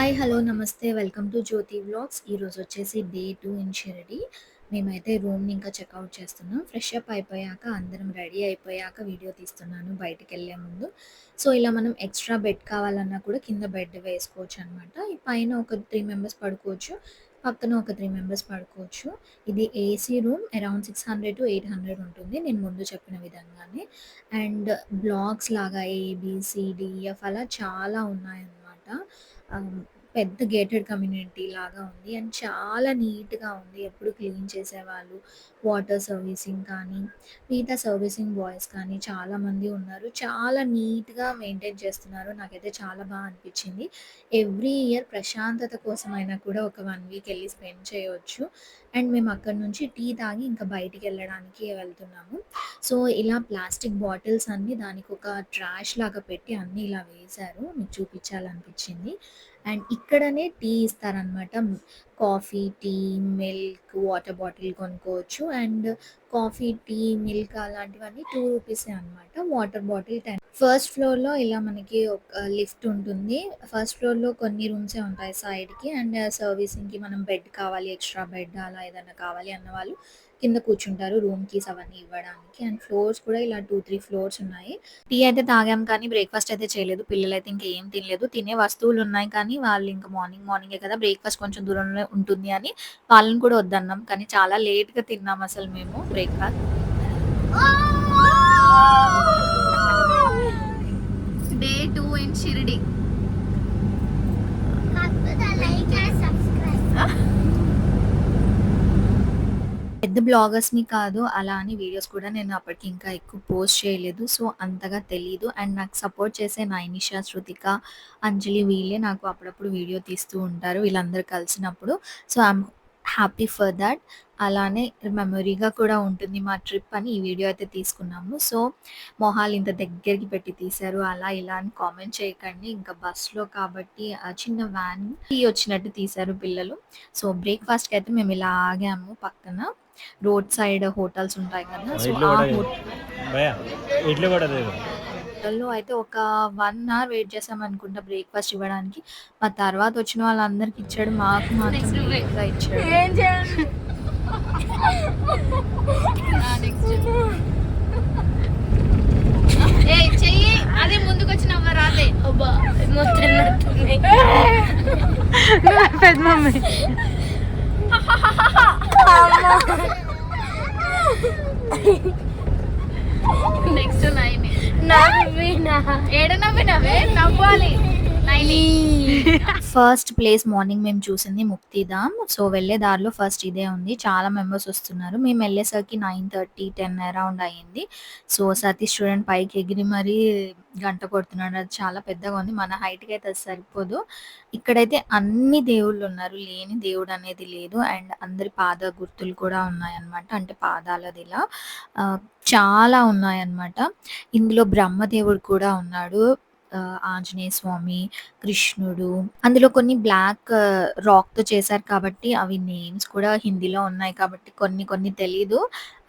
Hi. Hello. నమస్తే. Welcome to Jyothi vlogs. ఈరోజొచ్చేసి day 2 in Shirdi. మేమైతే రూమ్‌ని ఇంకా చెక్‌ఔట్ చేస్తున్నాం. ఫ్రెష్ అప్ అయిపోయాక అందరం రెడీ అయిపోయాక వీడియో తీస్తున్నాను బయటికెళ్ళే ముందు. సో, ఇలా మనం ఎక్స్‌ట్రా బెడ్ కావాలన్నా కూడా కింద బెడ్ వేసుకోవచ్చనమాట. ఈ పైన ఒక 3 మెంబర్స్ పడుకోవచ్చు. పక్కన ఒక 3 మెంబర్స్ పడుకోవచ్చు. ఇది ఏసీ రూమ్ అరౌండ్ 600-800 ఉంటుంది. నేను ముందు చెప్పిన విధంగానే. అండ్ బ్లాక్స్ లాగా ఏ, బీ, సి, డి, ఎఫ్ అలా చాలా ఉన్నాయన్నమాట. ఆహ్, పెద్ద గేటెడ్ కమ్యూనిటీ లాగా ఉంది. అండ్ చాలా నీట్‌గా ఉంది. ఎప్పుడు క్లీన్ చేసేవాళ్ళు. వాటర్ సర్వీసింగ్ కానీ, మిగతా సర్వీసింగ్ బాయ్స్ కానీ చాలామంది ఉన్నారు. చాలా నీట్‌గా మెయింటైన్ చేస్తున్నారు. నాకైతే చాలా అనిపిచ్చింది. ఎవ్రీ ఇయర్ ప్రశాంతత కోసమైనా కూడా ఒక 1 వీక్ ఎళ్లి స్పెండ్ చేయొచ్చు. అండ్ మేము అక్కడి నుంచి టీ తాగి ఇంకా బయటికెళ్ళడానికి వెళ్తున్నాము. సో, ఇలా ప్లాస్టిక్ బాటిల్స్ అన్నీ దానికొక ట్రాష్ లాగా పెట్టి అన్నీ ఇలా వేశారు. మీకు చూపిచ్చాలనిపిచ్చింది. అండ్ ఇక్కడనే టీ ఇస్తారనమాట. Coffee, tea, milk, water bottle కొనుక్కోవచ్చు. అండ్ కాఫీ, టీ, మిల్క్ అలాంటివన్నీ రూ. 2 అనమాట. Water bottle 10. ఫస్ట్ ఫ్లోర్‌లో ఇలా మనకి ఒక లిఫ్ట్ ఉంటుంది. ఫస్ట్ ఫ్లోర్‌లో కొన్ని రూమ్సే ఉంటాయి సైడ్‌కి. అండ్ సర్వీసింగ్‌కి మనం బెడ్ కావాలి, ఎక్స్‌ట్రా బెడ్ అలా ఏదన్నా కావాలి అన్నవాళ్ళు కింద కూర్చుంటారు రూమ్ కీస్ అవన్నీ ఇవ్వడానికి. అండ్ ఫ్లోర్స్ కూడా ఇలా 2, 3 ఫ్లోర్స్ ఉన్నాయి. టీ అయితే తాగాం కానీ బ్రేక్‌ఫాస్ట్ అయితే చేయలేదు. పిల్లలైతే ఇంక ఏం తినలేదు. తినే వస్తువులున్నాయి కానీ వాళ్ళింక మార్నింగే కదా! బ్రేక్‌ఫాస్ట్ కొంచెం దూరంలో ఉంటుంది అని వాళ్ళని కూడా వద్దన్నాం. కానీ చాలా లేట్‌గా తిన్నాం అసలు మేము బ్రేక్‌ఫాస్ట్. Day 2 in Shirdi. పెద్ద బ్లాగర్స్‌ని కాదు. అలా అని వీడియోస్ కూడా నేను అప్పటికి ఇంకా ఎక్కువ పోస్ట్ చేయలేదు. సో, అంతగా తెలీదు. అండ్ నాకు సపోర్ట్ చేసే నైనిషా, శృతిక, అంజలి వీళ్ళే నాకు అప్పుడప్పుడు వీడియో తీస్తూ ఉంటారు. వీళ్ళందరూ కలిసినప్పుడు. So, I'm happy for thought. అలానే మెమొరీగా కూడా ఉంటుంది మా ట్రిప్ అని ఈ వీడియో అయితే తీసుకున్నాము. సో, మొహాలు ఇంత దగ్గరికి పెట్టి తీశారు. అలా ఇలా అని కామెంట్ చేయకండి. ఇంకా బస్‌లో కాబట్టి చిన్న వ్యాన్ టీ వచ్చినట్టు తీశారు పిల్లలు. సో, బ్రేక్‌ఫాస్ట్‌కైతే మేము ఇలా ఆగాము పక్కన. రోడ్ సైడ్ హోటల్స్ ఉంటాయి కదా! సో, ఇడ్లీ ఆ వడ భయ్యా ఇడ్లీ వడ దేదో హోటల్‌లో అయితే ఒక 1 అవర్ వెయిట్ చేశామనుకుంటా బ్రేక్‌ఫాస్ట్ ఇవ్వడానికి. మా తర్వాత వచ్చిన వాళ్ళందరికి ఇచ్చాడు. మాకు మాత్రం లేట్‌గా ఇచ్చాడు. ఏం చేయాలి? ఏయ్ చెయ్యి అదే ముందుకొచ్చి నవ్వరాదే. అబ్బా మొత్తం నడుతున్నాయి. పెద్ద మమ్మీ నెక్స్ట్ నైని. నవ్వినా ఏడ నవ్వినవే నవ్వాలి. నైని. ఫస్ట్ ప్లేస్ మార్నింగ్ మేము చూసింది ముక్తిధామ్. సో, వెళ్ళే దారిలో ఫస్ట్ ఇదే ఉంది. చాలా మెంబర్స్ వస్తున్నారు. మేము వెళ్ళేసరికి 9:30, 10 అరౌండ్ అయింది. సో, సతీష్ చూడండి పైకి ఎగిరి మరీ గంట కొడుతున్నాడు. అది చాలా పెద్దగా ఉంది. మన హైట్‌కి అయితే అది సరిపోదు. ఇక్కడైతే అన్ని దేవుళ్ళున్నారు. లేని దేవుడనేది లేదు. అండ్ అందరి పాద గుర్తులు కూడా ఉన్నాయన్నమాట. అంటే పాదాలదిలా. ఆహ్, చాలా ఉన్నాయన్నమాట. ఇందులో బ్రహ్మదేవుడు కూడా ఉన్నాడు. ఆంజనేయ స్వామి, కృష్ణుడు. అందులో కొన్ని బ్లాక్ రాక్‌తో చేశారు కాబట్టి అవి నేమ్స్ కూడా హిందీలో ఉన్నాయి కాబట్టి కొన్ని కొన్ని తెలీదు.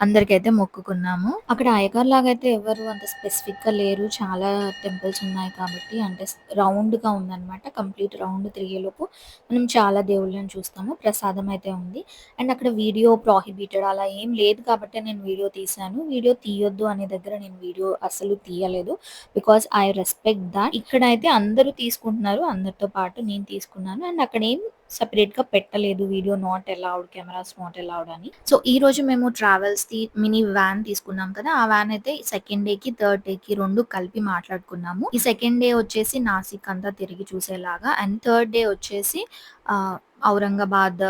అందరికైతే మొక్కుకున్నాము. అక్కడ అయ్యగారులాగా అయితే ఎవరు అంత స్పెసిఫిక్‌గా లేరు. చాలా టెంపుల్స్ ఉన్నాయి కాబట్టి అంటే రౌండ్‌గా ఉందన్నమాట. కంప్లీట్ రౌండ్ తిరిగేలోపు మనం చాలా దేవుళ్ళని చూస్తాము. ప్రసాదం అయితే ఉంది. అండ్ అక్కడ వీడియో ప్రొహిబిటెడ్ అలా ఏం లేదు కాబట్టే నేను వీడియో తీశాను. వీడియో తీయొద్దు అనే దగ్గర నేను వీడియో అస్సలు తీయలేదు. Because I respect thought. ఇక్కడైతే అందరూ తీసుకుంటున్నారు. అందరితో పాటు నేను తీసుకున్నాను. అండ్ అక్కడేం సెపరేట్‌గా పెట్టలేదు. Video not allowed, cameras not allowed అని. సో, ఈరోజు మేము ట్రావెల్స్‌ది మినీ వ్యాన్ తీసుకున్నాం కదా! ఆ వ్యాన్ అయితే సెకండ్ డేకి, థర్డ్ డేకి 2 కలిపి మాట్లాడుకున్నాము. ఈ సెకండ్ డే వచ్చేసి నాసిక్ అంతా తిరిగి చూసేలాగా అండ్ థర్డ్ డే వచ్చేసి ఆహ్, ఔరంగాబాద్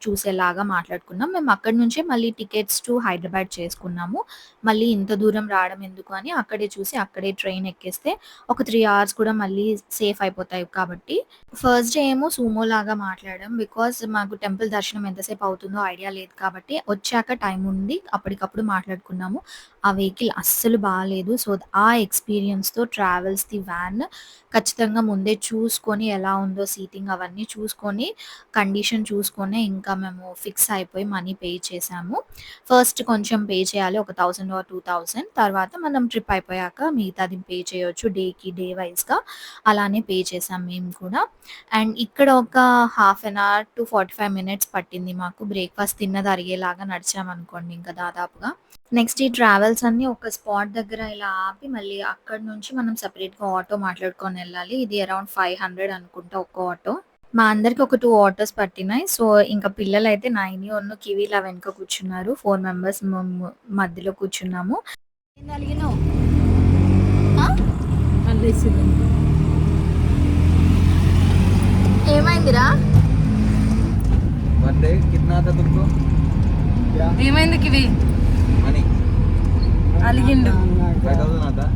చూసేలాగా మాట్లాడుకున్నాం. మేము అక్కడి నుంచే మళ్ళీ టికెట్స్ టు హైదరాబాద్ చేసుకున్నాము. మళ్ళీ ఇంత దూరం రావడం ఎందుకు అని అక్కడే చూసి అక్కడే ట్రైన్ ఎక్కేస్తే ఒక 3 అవర్స్ కూడా మళ్ళీ సేఫ్ అయిపోతాయి కాబట్టి. ఫస్ట్ డే ఏమో సూమో లాగా మాట్లాడాం. బికాజ్ మాకు టెంపుల్ దర్శనం ఎంతసేపు అవుతుందో ఐడియా లేదు కాబట్టి వచ్చాక టైం ఉంది. అప్పటికప్పుడు మాట్లాడుకున్నాము. ఆ వెహికల్ అస్సలు బాలేదు. సో, ఆ ఎక్స్‌పీరియన్స్‌తో ట్రావెల్స్‌ది వ్యాన్ ఖచ్చితంగా ముందే చూసుకొని ఎలా ఉందో సీటింగ్ అవన్నీ చూసుకొని, కండిషన్ చూసుకొనే ఇంకా ఇంకా మేము ఫిక్స్ అయిపోయి మనీ పే చేసాము. ఫస్ట్ కొంచెం పే చేయాలి, ఒక 1000 ఆర్ 2000, తర్వాత మనం ట్రిప్ అయిపోయాక మిగతాది పే చేయొచ్చు డే వైస్‌గా. అలానే పే చేసాం మేము కూడా. అండ్ ఇక్కడ ఒక half an hour to 45 minutes పట్టింది మాకు. బ్రేక్‌ఫాస్ట్ తిన్నది అరిగేలాగా నడిచామనుకోండి ఇంకా దాదాపుగా. నెక్స్ట్ ఈ ట్రావెల్స్ అన్నీ ఒక స్పాట్ దగ్గర ఇలా ఆపి మళ్ళీ అక్కడి నుంచి మనం సెపరేట్‌గా ఆటో మాట్లాడుకొనెళ్ళాలి. ఇది అరౌండ్ 500 అనుకుంటా ఒక్క ఆటో. మా అందరికి ఒక 2 ఆటోస్ పట్టినాయి. సో, ఇంక పిల్లలైతే నైని, కివి ఇలా వెనక కూర్చున్నారు. 4 మెంబర్స్ మధ్యలో కూర్చున్నాము. ఏందలిగినావు? ఆ? ఏమైందిరా? वन डे कितना आता तुमको ఏమైంది కివి मनी అలిగిండు 5000 आता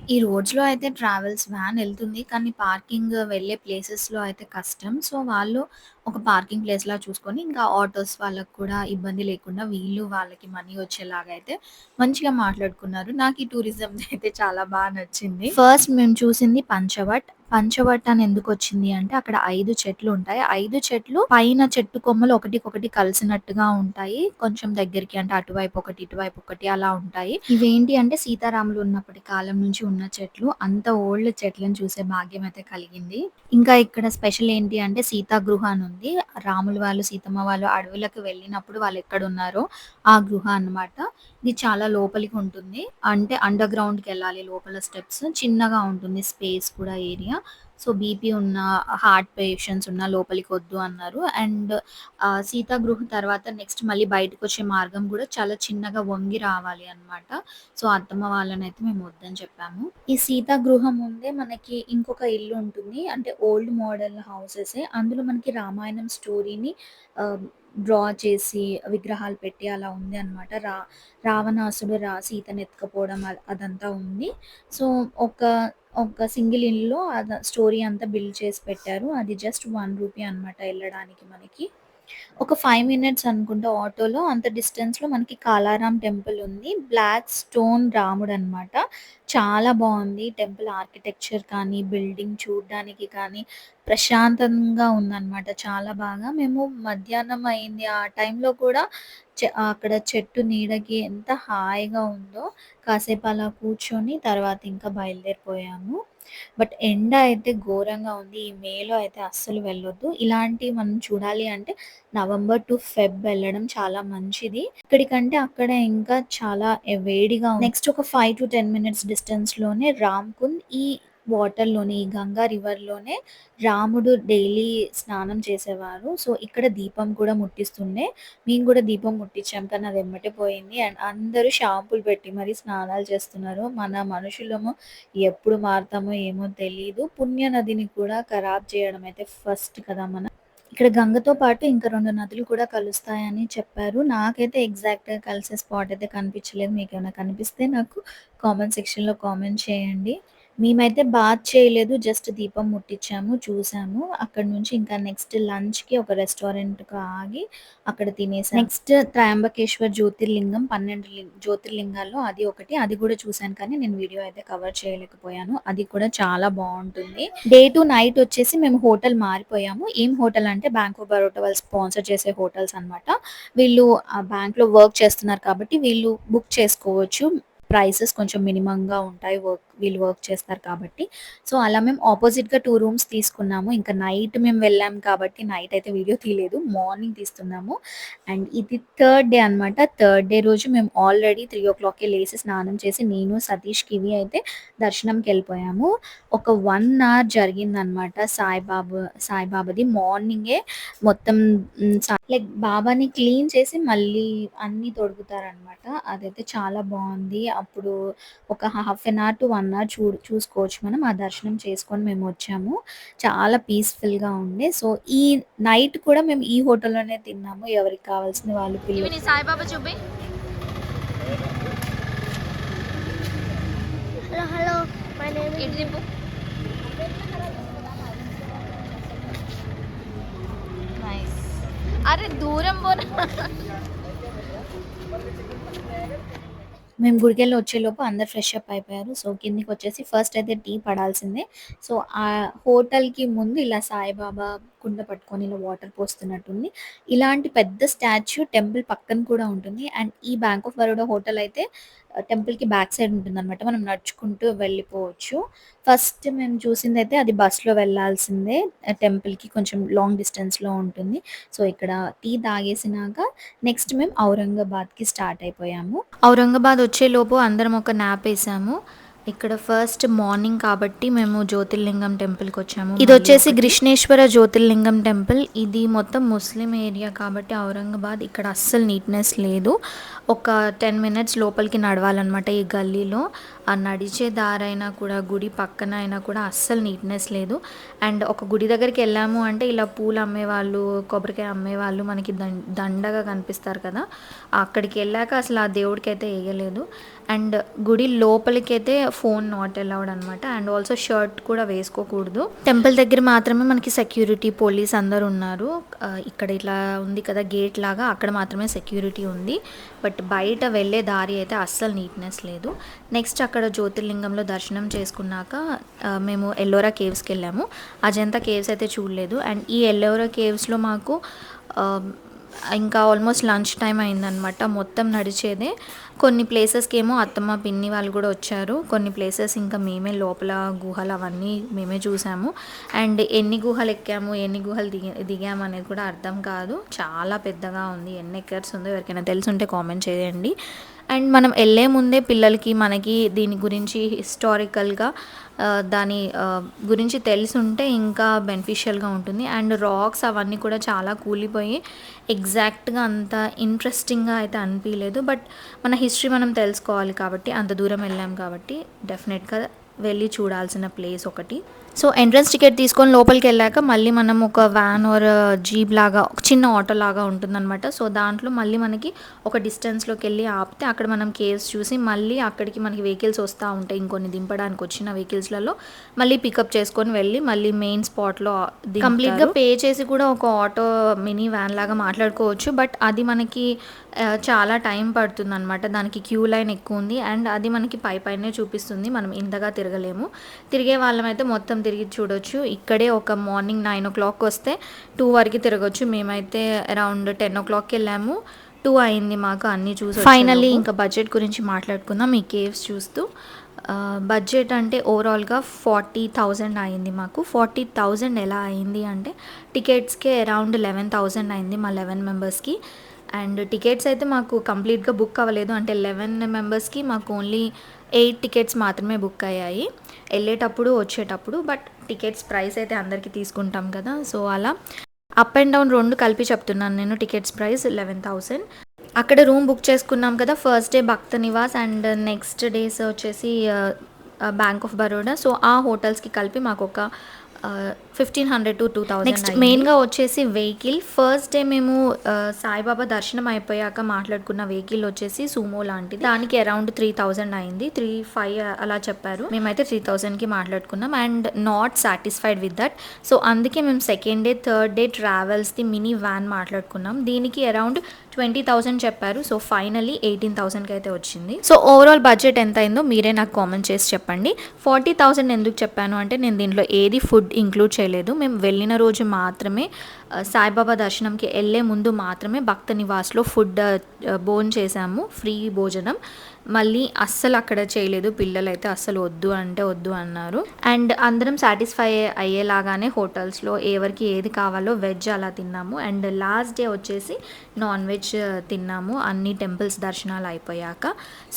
ఈ రోడ్స్‌లో అయితే ట్రావెల్స్ వ్యాన్ ఎళ్తుంది. కానీ పార్కింగ్ వెళ్ళే ప్లేసెస్‌లో అయితే కష్టం. సో, వాళ్ళు ఒక పార్కింగ్ ప్లేస్‌లా చూసుకొని ఇంకా ఆటోస్ వాళ్ళకి కూడా ఇబ్బంది లేకుండా వీళ్ళు వాళ్ళకి మనీ వచ్చేలాగా అయితే మంచిగా మాట్లాడుకున్నారు. నాకు ఈ టూరిజం అయితే చాలా నచ్చింది. ఫస్ట్ మేము చూసింది పంచవట్. పంచవట్ అని ఎందుకొచ్చింది అంటే అక్కడ 5 చెట్లు ఉంటాయి. 5 చెట్లు పైన చెట్టు కొమ్మలు ఒకటికొకటి కలిసినట్టుగా ఉంటాయి. కొంచెం దగ్గరికి అంటే అటువైపు ఒకటి, ఇటువైపు ఒకటి అలా ఉంటాయి. ఇవేంటి అంటే సీతారాములు ఉన్నప్పటి కాలం నుంచి ఉన్న చెట్లు. అంత ఓల్డ్ చెట్లను చూసే భాగ్యం అయితే కలిగింది. ఇంకా ఇక్కడ స్పెషల్ ఏంటి అంటే సీతా గృహ అని ఉంది. రాములు వాళ్ళు, సీతమ్మ వాళ్ళు అడవులకు వెళ్ళినప్పుడు వాళ్ళు ఎక్కడున్నారో ఆ గృహ అన్నమాట. ఇది చాలా లోపలికి ఉంటుంది. అంటే అండర్ గ్రౌండ్‌కెళ్ళాలి, లోపల స్టెప్స్. చిన్నగా ఉంటుంది స్పేస్ కూడా ఏరియా. సో, బీపీ ఉన్న, హార్ట్ పేషెంట్స్ ఉన్న లోపలికొద్దు అన్నారు. అండ్ సీతా గృహ తర్వాత నెక్స్ట్ మళ్ళీ బయటకొచ్చే మార్గం గూడా చాలా చిన్నగా వంగి రావాలి అన్నమాట. సో, అత్తమ్మ వాళ్ళనైతే మేము వద్దని చెప్పాము. ఈ సీతా గృహ ముందే మనకి ఇంకొక ఇల్లు ఉంటుంది. అంటే ఓల్డ్ మోడల్ హౌసెసే. అందులో మనకి రామాయణం స్టోరీని ఆహ్, డ్రా చేసి విగ్రహాలు పెట్టి అలా ఉంది అన్నమాట. రావణాసుడు సీతను ఎత్తుకుపోవడం అదంతా ఉంది. సో, ఒక ఒక సింగిల్ ఇల్లులో స్టోరీ అంతా బిల్డ్ చేసి పెట్టారు. అది జస్ట్ ₹1 అన్నమాట ఎళ్ళడానికి మనకి. ఒక 5 మినిట్స్ అనుకుంటా ఆటోలో. అంత డిస్టెన్స్‌లో మనకి కాలారాం టెంపుల్ ఉంది. బ్లాక్ స్టోన్ రాముడనమాట. చాలా బావుంది. టెంపుల్ ఆర్కిటెక్చర్ కానీ, బిల్డింగ్ చూడ్డానికి కానీ ప్రశాంతంగా ఉందనమాట చాలా బాగా. మేము మధ్యాహ్నం అయింది. ఆ టైంలో కూడా అక్కడ చెట్టు నీడకి ఎంత హాయిగా ఉందో. కాసేపు అలా కూర్చొని తర్వాత ఇంకా బయలుదేరిపోయాము. బట్ ఎండ అయితే ఘోరంగా ఉంది. ఈ మేలో అయితే అస్సలు వెళ్ళొద్దు. ఇలాంటివి మనం చూడాలి అంటే నవంబర్ టు ఫెబ్ వెళ్ళడం చాలా మంచిది. ఇక్కడికంటే అక్కడ ఇంకా చాలా వేడిగా ఉంది. నెక్స్ట్ ఒక 5-10 మినిట్స్ డిస్టెన్స్‌లోనే రామ్‌కుండ్. ఈ వాటర్‌లోనే, ఈ గంగా రివర్‌లోనే రాముడు డైలీ స్నానం చేసేవారు. సో, ఇక్కడ దీపం కూడా ముట్టిస్తుండే. మేము కూడా దీపం ముట్టించాం. కానీ అది ఎమ్మటే పోయింది. అండ్ అందరూ షాంపూలు పెట్టి మరి స్నానాలు చేస్తున్నారు. మన మనుషులము ఎప్పుడు మారతామో ఏమో తెలీదు. పుణ్య నదిని కూడా ఖరాబ్ చేయడం అయితే ఫస్ట్ కదా మనం. ఇక్కడ గంగతో పాటు ఇంకా 2 నదులు కూడా కలుస్తాయని చెప్పారు. నాకైతే ఎగ్జాక్ట్‌గా కలిసే స్పాట్ అయితే కనిపించలేదు. మీకేమైనా కనిపిస్తే నాకు కామెంట్ సెక్షన్‌లో కామెంట్ చేయండి. మేమైతే బాత్ చేయలేదు. జస్ట్ దీపం ముట్టించాము, చూసాము. అక్కడి నుంచి ఇంకా నెక్స్ట్ లంచ్‌కి ఒక రెస్టారెంట్‌కి ఆగి అక్కడ తినేసాం. నెక్స్ట్ త్రయంబకేశ్వర్ జ్యోతిర్లింగం 12 జ్యోతిర్లింగాల్లో అది ఒకటి. అది కూడా చూసాను కానీ నేను వీడియో అయితే కవర్ చేయలేకపోయాను. అది కూడా చాలా బావుంటుంది. డే టు నైట్ వచ్చేసి మేము హోటల్ మారిపోయాము. ఏం హోటల్ అంటే బ్యాంక్ ఆఫ్ బరోడా వాళ్ళు స్పాన్సర్ చేసే హోటల్స్ అన్నమాట. వీళ్ళు ఆ బ్యాంక్‌లో వర్క్ చేస్తున్నారు కాబట్టి వీళ్ళు బుక్ చేసుకోవచ్చు. ప్రైసెస్ కొంచెం మినిమంగా ఉంటాయి. వీళ్ళు వర్క్ చేస్తారు కాబట్టి. సో, అలా మేము అపోజిట్‌గా 2 రూమ్స్ తీసుకున్నాము. ఇంకా నైట్ మేము వెళ్ళాం కాబట్టి నైట్ అయితే వీడియో తీయలేదు. మార్నింగ్ తీస్తున్నాము. అండ్ ఇది థర్డ్ డే అన్నమాట. థర్డ్ డే రోజు మేము ఆల్రెడీ 3:00కే లేసి స్నానం చేసి నేను, సతీష్, కివి అయితే దర్శనంకెళ్ళిపోయాము. ఒక 1 అవర్ జరిగిందనమాట సాయిబాబాది. మార్నింగే మొత్తం లైక్ బాబాని క్లీన్ చేసి మళ్ళీ అన్నీ తొడుగుతారనమాట. అదైతే చాలా బావుంది. అప్పుడు ఒక half an hour to 1 hour చూసుకోవచ్చు మనం. ఆ దర్శనం చేసుకొని మేమొచ్చాము. చాలా పీస్‌ఫుల్‌గా ఉండే. సో, ఈ నైట్ కూడా మేము ఈ హోటల్‌లోనే తిన్నాము. ఎవరికి కావాల్సింది వాళ్ళు పిల్లలు. సాయిబాబా చూపి. హలో హలో మై నేమ్ ఇటు తిప్పు. నైస్. అరే దూరం పోరా. మేము గుడికెళ్ళి వచ్చేలోపు అందరూ ఫ్రెష్ అప్ అయిపోయారు. సో, కిందికొచ్చేసి ఫస్ట్ అయితే టీ పడాల్సిందే. సో, ఆ హోటల్‌కి ముందు ఇలా సాయిబాబా కుండ పట్టుకొని ఇలా వాటర్ పోస్తున్నట్టుంది. ఇలాంటి పెద్ద స్టాచ్యూ టెంపుల్ పక్కన కూడా ఉంటుంది. అండ్ ఈ బ్యాంక్ ఆఫ్ బరోడా హోటల్ అయితే టెంపుల్‌కి బ్యాక్ సైడ్ ఉంటుందనమాట. మనం నడుచుకుంటూ వెళ్ళిపోవచ్చు. ఫస్ట్ మేము చూసిందైతే అది బస్‌లో వెళ్ళాల్సిందే. టెంపుల్‌కి కొంచెం లాంగ్ డిస్టెన్స్‌లో ఉంటుంది. సో, ఇక్కడ టీ తాగేసినాక నెక్స్ట్ మేము ఔరంగాబాద్‌కి స్టార్ట్ అయిపోయాము. ఔరంగాబాద్ వచ్చేలోపు అందరం ఒక న్యాప్ ఏసాము. ఇక్కడ ఫస్ట్ మార్నింగ్ కాబట్టి మేము జ్యోతిర్లింగం టెంపుల్‌కి వచ్చాము. ఇది వచ్చేసి కృష్ణేశ్వర జ్యోతిర్లింగం టెంపుల్. ఇది మొత్తం ముస్లిం ఏరియా కాబట్టి ఔరంగాబాద్ ఇక్కడ అస్సలు నీట్‌నెస్ లేదు. ఒక 10 మినిట్స్ లోపలికి నడవాలన్నమాట ఈ గల్లీలో. ఆ నడిచే దారైనా కూడా గుడి పక్కన అయినా కూడా అస్సలు నీట్‌నెస్ లేదు. అండ్ ఒక గుడి దగ్గరికి వెళ్ళాము అంటే ఇలా పూలు అమ్మేవాళ్ళు, కొబ్బరికాయ అమ్మేవాళ్ళు మనకి దండగా కనిపిస్తారు కదా! అక్కడికి వెళ్ళాక అసలు ఆ దేవుడికైతే ఎయ్యలేదు. అండ్ గుడి లోపలికైతే ఫోన్ నాట్ అలౌడ్ అనమాట. అండ్ ఆల్సో షర్ట్ కూడా వేసుకోకూడదు. టెంపుల్ దగ్గర మాత్రమే మనకి సెక్యూరిటీ పోలీస్ అందరు ఉన్నారు. ఇక్కడ ఇట్లా ఉంది కదా గేట్ లాగా, అక్కడ మాత్రమే సెక్యూరిటీ ఉంది. బట్ బయట వెళ్ళే దారి అయితే అస్సలు నీట్నెస్ లేదు. నెక్స్ట్ అక్కడ జ్యోతిర్లింగంలో దర్శనం చేసుకున్నాక మేము ఎల్లోరా కేవ్స్కి వెళ్ళాము. అజంతా కేవ్స్ అయితే చూడలేదు. అండ్ ఈ ఎల్లోరా కేవ్స్లో మాకు ఇంకా ఆల్మోస్ట్ లంచ్ టైం అయిందనమాట. మొత్తం నడిచేదే. కొన్ని ప్లేసెస్కి ఏమో అత్తమ్మ పిన్ని వాళ్ళు కూడా వచ్చారు. కొన్ని ప్లేసెస్ ఇంకా మేమే లోపల గుహలు అవన్నీ మేమే చూసాము. అండ్ ఎన్ని గుహలు ఎక్కాము, ఎన్ని గుహలు దిగాము అనేది కూడా అర్థం కాదు. చాలా పెద్దగా ఉంది. ఎన్ని ఎకర్స్ ఉందో ఎవరికైనా తెలుసుంటే కామెంట్ చేయండి. అండ్ మనం వెళ్ళే ముందే పిల్లలకి మనకి దీని గురించి హిస్టారికల్గా దాని గురించి తెలిసుంటే ఇంకా బెనిఫిషియల్గా ఉంటుంది. అండ్ రాక్స్ అవన్నీ కూడా చాలా కూలిపోయి ఎగ్జాక్ట్గా అంత ఇంట్రెస్టింగ్గా అయితే అనిపించలేదు. బట్ మన హిస్టరీ మనం తెలుసుకోవాలి కాబట్టి అంత దూరం వెళ్ళాం కాబట్టి డెఫినెట్గా వెళ్ళి చూడాల్సిన ప్లేస్ ఒకటి. సో ఎంట్రన్స్ టికెట్ తీసుకొని లోపలికి వెళ్ళాక మళ్ళీ మనం ఒక వ్యాన్ ఆర్ జీప్ లాగా ఒక చిన్న ఆటో లాగా ఉంటుందన్నమాట. సో దాంట్లో మళ్ళీ మనకి ఒక డిస్టెన్స్లోకి వెళ్ళి ఆపితే అక్కడ మనం కేవ్స్ చూసి మళ్ళీ అక్కడికి మనకి వెహికల్స్ వస్తూ ఉంటాయి. ఇంకొన్ని దింపడానికి వచ్చిన వెహికల్స్లలో మళ్ళీ పికప్ చేసుకొని వెళ్ళి మళ్ళీ మెయిన్ స్పాట్లో కంప్లీట్గా పే చేసి కూడా ఒక ఆటో మినీ వ్యాన్ లాగా మాట్లాడుకోవచ్చు. బట్ అది మనకి చాలా టైం పడుతుంది అనమాట. దానికి క్యూ లైన్ ఎక్కువ ఉంది. అండ్ అది మనకి పైనే చూపిస్తుంది. మనం ఇంతగా తిరగలేము. తిరిగే వాళ్ళమైతే మొత్తం తిరిగి చూడొచ్చు. ఇక్కడే ఒక మార్నింగ్ 9 o'clock వస్తే 2 వరకు తిరగచ్చు. మేమైతే అరౌండ్ 10 o'clock వెళ్ళాము. 2 అయింది మాకు అన్నీ చూసి. ఫైనల్లీ ఇంకా బడ్జెట్ గురించి మాట్లాడుకుందాం ఈ కేవ్స్ చూస్తూ. బడ్జెట్ అంటే ఓవరాల్గా 40,000 అయింది మాకు. 40,000 ఎలా అయింది అంటే టికెట్స్కే అరౌండ్ 11,000 అయింది మా 11 మెంబర్స్కి. అండ్ టికెట్స్ అయితే మాకు కంప్లీట్గా బుక్ అవ్వలేదు. అంటే 11 మెంబర్స్కి మాకు ఓన్లీ 8 టికెట్స్ మాత్రమే బుక్ అయ్యాయి వెళ్ళేటప్పుడు వచ్చేటప్పుడు. బట్ టికెట్స్ ప్రైస్ అయితే అందరికీ తీసుకుంటాం కదా, సో అలా అప్ అండ్ డౌన్ 2 కలిపి చెప్తున్నాను నేను. Tickets price 11,000. అక్కడ రూమ్ బుక్ చేసుకున్నాం కదా. First day Bhakta Nivas and next days వచ్చేసి బ్యాంక్ ఆఫ్ బరోడా. సో ఆ హోటల్స్కి కలిపి మాకు ఒక 1,500 to 2,000. నెక్స్ట్ మెయిన్గా వచ్చేసి వెహికల్. ఫస్ట్ డే మేము సాయిబాబా దర్శనం అయిపోయాక మాట్లాడుకున్న వెహికల్ వచ్చేసి సూమో లాంటిది. దానికి అరౌండ్ 3,000 అయింది. 3,500 అలా చెప్పారు. మేమైతే 3,000కి మాట్లాడుకున్నాం and not satisfied with that. So అందుకే మేము సెకండ్ డే థర్డ్ డే ట్రావెల్స్ది మినీ వ్యాన్ మాట్లాడుకున్నాం. దీనికి అరౌండ్ 20,000 చెప్పారు. సో ఫైనల్లీ 18,000కి అయితే వచ్చింది. సో ఓవరాల్ బడ్జెట్ ఎంత అయిందో మీరే నాకు కామెంట్ చేసి చెప్పండి. 40,000 ఎందుకు చెప్పాను అంటే నేను దీంట్లో ఏది ఫుడ్ ఇంక్లూడ్ చేయలేదు. మేము వెళ్ళిన రోజు మాత్రమే సాయిబాబా దర్శనంకి వెళ్ళే ముందు మాత్రమే భక్త నివాస్లో ఫుడ్ భోజనం చేసాము, ఫ్రీ భోజనం. మళ్ళీ అస్సలు అక్కడ చేయలేదు. పిల్లలు అయితే అస్సలు వద్దు అంటే వద్దు అన్నారు. అండ్ అందరం సాటిస్ఫై అయ్యేలాగానే హోటల్స్లో ఎవరికి ఏది కావాలో వెజ్ అలా తిన్నాము. అండ్ లాస్ట్ డే వచ్చేసి నాన్ వెజ్ తిన్నాము అన్ని టెంపుల్స్ దర్శనాలు అయిపోయాక.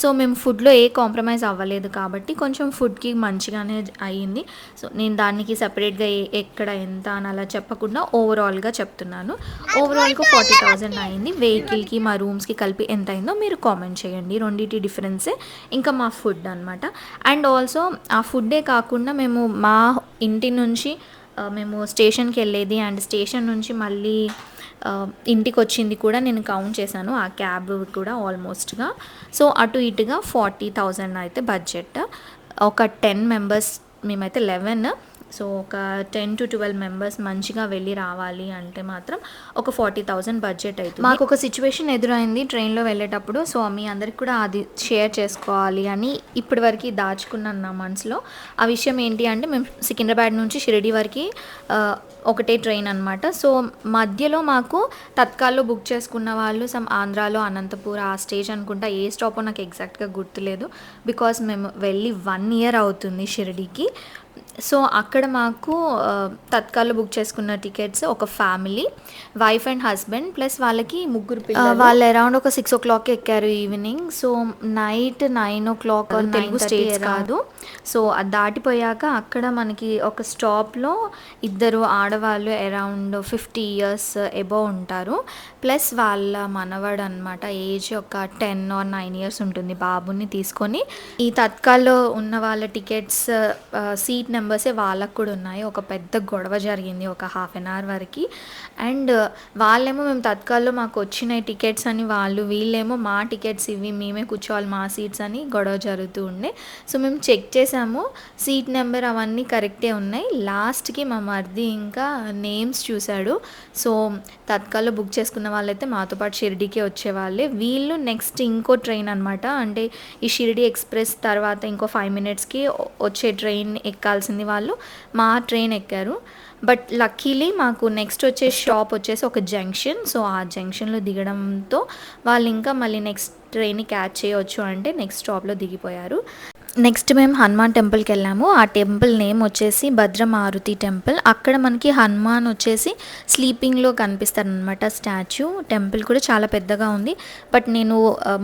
సో మేము ఫుడ్లో ఏ కాంప్రమైజ్ అవ్వలేదు కాబట్టి కొంచెం ఫుడ్కి మంచిగానే అయ్యింది. సో నేను దానికి సపరేట్గా ఎక్కడ ఎంత అని అలా చెప్పకుండా ఓవరాల్గా చెప్తున్నాను. ఓవరాల్గా 40,000 అయింది. వెహికల్కి మా రూమ్స్కి కలిపి ఎంత అయిందో మీరు కామెంట్ చేయండి. రెండింటి డిఫరెన్సే. ఇంకా మా ఫుడ్ అనమాట. అండ్ ఆల్సో ఆ ఫుడ్డే కాకుండా మేము మా ఇంటి నుంచి మేము స్టేషన్కి వెళ్ళేది అండ్ స్టేషన్ నుంచి మళ్ళీ ఇంటికి వచ్చింది కూడా నేను కౌంట్ చేశాను. ఆ క్యాబ్ కూడా ఆల్మోస్ట్గా. సో అటు ఇటుగా 40,000 అయితే బడ్జెట్. ఒక 10 మెంబర్స్, మేమైతే 11, సో ఒక 10 to 12 మెంబర్స్ మంచిగా వెళ్ళి రావాలి అంటే మాత్రం ఒక 40,000 బడ్జెట్ అవుతుంది. మాకు ఒక సిచ్యువేషన్ ఎదురైంది ట్రైన్లో వెళ్ళేటప్పుడు. సో మీ అందరికి కూడా అది షేర్ చేసుకోవాలి అని ఇప్పటి వరకు దాచుకున్నాను నా మనసులో. ఆ విషయం ఏంటి అంటే మేము సికింద్రాబాద్ నుంచి షిరిడి వరకు ఒకటే ట్రైన్ అనమాట. సో మధ్యలో మాకు తత్కాల్లో బుక్ చేసుకున్న వాళ్ళు సమ్ ఆంధ్రాలో అనంతపూర్ ఆ స్టేజ్ అనుకుంటా, ఏ స్టాపో నాకు ఎగ్జాక్ట్గా గుర్తులేదు. బికాస్ మేము వెళ్ళి 1 year అవుతుంది షిరిడీకి. సో అక్కడ మాకు తత్కాల్లో బుక్ చేసుకున్న టికెట్స్ ఒక family, wife and husband plus వాళ్ళకి 3 పిల్లలు. వాళ్ళు అరౌండ్ ఒక 6 o'clock ఎక్కారు evening. So night 9 o'clock Telugu states కాదు. సో అది దాటిపోయాక అక్కడ మనకి ఒక స్టాప్లో 2 ఆడవాళ్ళు అరౌండ్ 50 years అబోవ్ ఉంటారు. ప్లస్ వాళ్ళ మనవడు అనమాట, ఏజ్ ఒక 10 or 9 years ఉంటుంది. బాబుని తీసుకొని ఈ తత్కాల్లో ఉన్న వాళ్ళ టికెట్స్ సీట్ నెంబర్సే వాళ్ళకు కూడా ఉన్నాయి. ఒక పెద్ద గొడవ జరిగింది ఒక 1/2 hour వరకు. అండ్ వాళ్ళేమో మేము తత్కాల్లో మాకు వచ్చిన టికెట్స్ అని వీళ్ళేమో మా టికెట్స్ ఇవి మేమే కూర్చోవాలి మా సీట్స్ అని గొడవ జరుగుతూ ఉండే. సో మేము చెక్ చేసాము, సీట్ నెంబర్ అవన్నీ కరెక్టే ఉన్నాయి. లాస్ట్కి మా మరిది ఇంకా నేమ్స్ చూశాడు. సో తత్కాల్లో బుక్ చేసుకున్న వాళ్ళైతే మాతో పాటు షిరిడీకే వచ్చేవాళ్ళే. వీళ్ళు నెక్స్ట్ ఇంకో ట్రైన్ అనమాట, అంటే ఈ షిరిడి ఎక్స్ప్రెస్ తర్వాత ఇంకో 5 minutesకి వచ్చే ట్రైన్ ఎక్కాల్సింది వాళ్ళు మా ట్రైన్ ఎక్కారు. బట్ లక్కీలీ మాకు నెక్స్ట్ వచ్చే స్టాప్ వచ్చేసి ఒక జంక్షన్. సో ఆ జంక్షన్లో దిగడంతో వాళ్ళు ఇంకా మళ్ళీ నెక్స్ట్ ట్రైన్ని క్యాచ్ చేయవచ్చు అంటే నెక్స్ట్ స్టాప్లో దిగిపోయారు. నెక్స్ట్ మేము హనుమాన్ టెంపుల్కి వెళ్ళాము. ఆ టెంపుల్ నేమ్ వచ్చేసి భద్రమారుతి టెంపుల్. అక్కడ మనకి హనుమాన్ వచ్చేసి స్లీపింగ్లో కనిపిస్తారనమాట స్టాచ్యూ. టెంపుల్ కూడా చాలా పెద్దగా ఉంది. బట్ నేను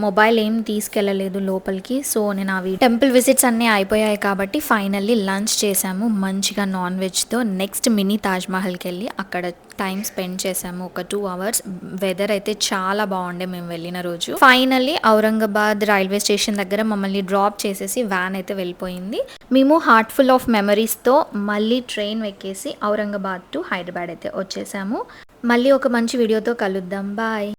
మొబైల్ ఏం తీసుకెళ్ళలేదు లోపలికి. సో నేను అవి టెంపుల్ విజిట్స్ అన్నీ అయిపోయాయి కాబట్టి ఫైనల్లీ లంచ్ చేసాము మంచిగా నాన్ వెజ్తో. నెక్స్ట్ మినీ తాజ్మహల్కి వెళ్ళి అక్కడ టైం స్పెండ్ చేసాము ఒక 2 hours. వెదర్ అయితే చాలా బాగుండే మేము వెళ్ళిన రోజు. ఫైనల్లీ ఔరంగాబాద్ రైల్వే స్టేషన్ దగ్గర మమ్మల్ని డ్రాప్ చేసేసి వ్యాన్ అయితే వెళ్ళిపోయింది. మేము హార్ట్ఫుల్ ఆఫ్ మెమరీస్తో మళ్ళీ ట్రైన్ ఎక్కేసి ఔరంగాబాద్ టు హైదరాబాద్ అయితే వచ్చేసాము. మళ్ళీ ఒక మంచి వీడియోతో కలుద్దాం. బాయ్.